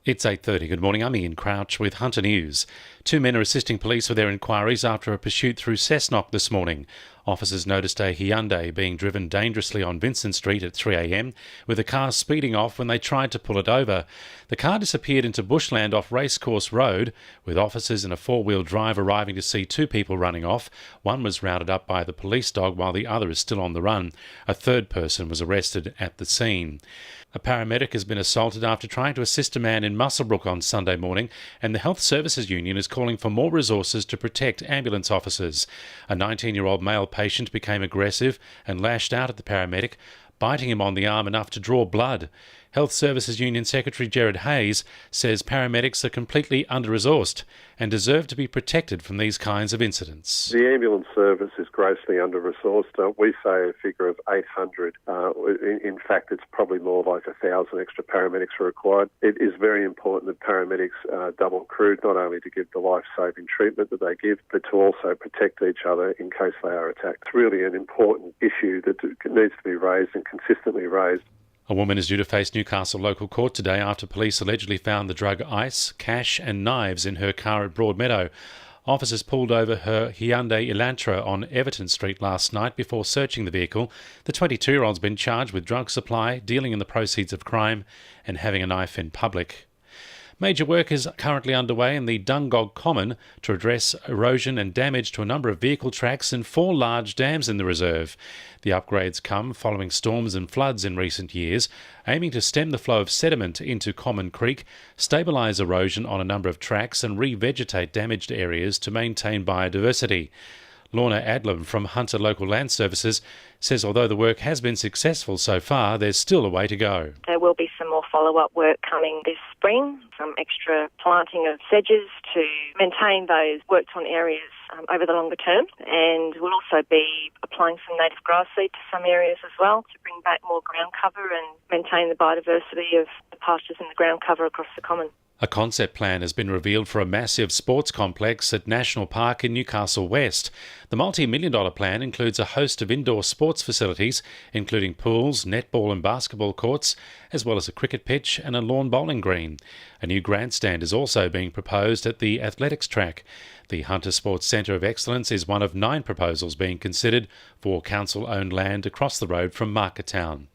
It's 8:30. Good morning. I'm Ian Crouch with Hunter News. Two men are assisting police with their inquiries after a pursuit through Cessnock this morning. Officers noticed a Hyundai being driven dangerously on Vincent Street at 3 a.m, with the car speeding off when they tried to pull it over. The car disappeared into bushland off Racecourse Road, with officers in a four-wheel drive arriving to see two people running off. One was rounded up by the police dog while the other is still on the run. A third person was arrested at the scene. A paramedic has been assaulted after trying to assist a man in Muswellbrook on Sunday morning, and the Health Services Union is calling for more resources to protect ambulance officers. A 19-year-old male patient became aggressive and lashed out at the paramedic, biting him on the arm enough to draw blood. Health Services Union Secretary Gerard Hayes says paramedics are completely under-resourced and deserve to be protected from these kinds of incidents. The ambulance service is grossly under-resourced. We say a figure of 800. In fact, it's probably more like 1,000 extra paramedics are required. It is very important that paramedics are double-crewed, not only to give the life-saving treatment that they give, but to also protect each other in case they are attacked. It's really an important issue that needs to be raised and consistently raised. A woman is due to face Newcastle local court today after police allegedly found the drug ice, cash and knives in her car at Broadmeadow. Officers pulled over her Hyundai Elantra on Everton Street last night before searching the vehicle. The 22-year-old's been charged with drug supply, dealing in the proceeds of crime and having a knife in public. Major work is currently underway in the Dungog Common to address erosion and damage to a number of vehicle tracks and 4 large dams in the reserve. The upgrades come following storms and floods in recent years, aiming to stem the flow of sediment into Common Creek, stabilise erosion on a number of tracks and revegetate damaged areas to maintain biodiversity. Lorna Adlam from Hunter Local Land Services says although the work has been successful so far, there's still a way to go. There will be some more follow-up work coming this spring, some extra planting of sedges to maintain those worked-on areas over the longer term, and we'll also be applying some native grass seed to some areas as well to bring back more ground cover and maintain the biodiversity of the pastures and the ground cover across the common. A concept plan has been revealed for a massive sports complex at National Park in Newcastle West. The multi-million-dollar plan includes a host of indoor sports facilities, including pools, netball and basketball courts, as well as a cricket pitch and a lawn bowling green. A new grandstand is also being proposed at the athletics track. The Hunter Sports Centre of Excellence is one of 9 proposals being considered for council-owned land across the road from Marketown.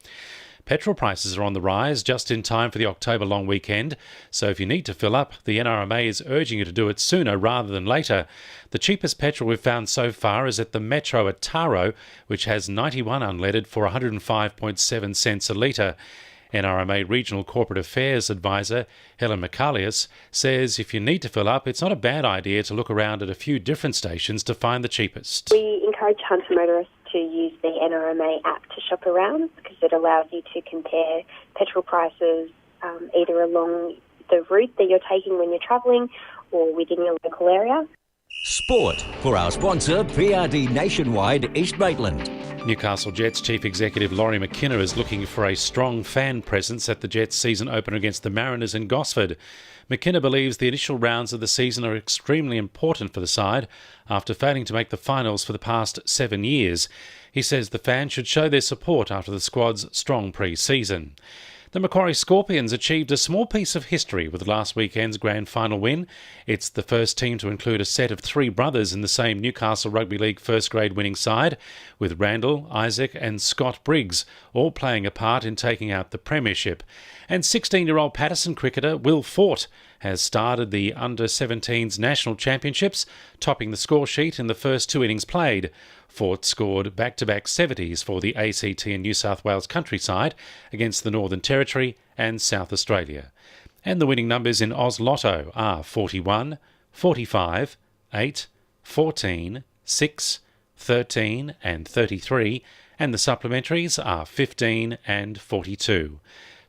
Petrol prices are on the rise just in time for the October long weekend, so if you need to fill up, the NRMA is urging you to do it sooner rather than later. The cheapest petrol we've found so far is at the Metro at Taro, which has 91 unleaded for 105.7 cents a litre. NRMA Regional Corporate Affairs Advisor Helen McCarlius says if you need to fill up, it's not a bad idea to look around at a few different stations to find the cheapest. We encourage Hunter motorists to use the NRMA app to shop around because it allows you to compare petrol prices either along the route that you're taking when you're travelling or within your local area. Sport for our sponsor PRD Nationwide East Maitland. Newcastle Jets Chief Executive Laurie McKenna is looking for a strong fan presence at the Jets season opener against the Mariners in Gosford. McKenna believes the initial rounds of the season are extremely important for the side after failing to make the finals for the past 7 years. He says the fans should show their support after the squad's strong pre-season. The Macquarie Scorpions achieved a small piece of history with last weekend's grand final win. It's the first team to include a set of 3 brothers in the same Newcastle Rugby League first-grade winning side, with Randall, Isaac and Scott Briggs all playing a part in taking out the premiership. And 16-year-old Patterson cricketer Will Fort has started the Under-17s National Championships, topping the score sheet in the first 2 innings played. Fort scored back-to-back 70s for the ACT and New South Wales countryside against the Northern Territory and South Australia. And the winning numbers in Oz Lotto are 41, 45, 8, 14, 6, 13 and 33, and the supplementaries are 15 and 42.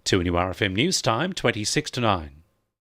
2NURFM News Time, 26 to 9.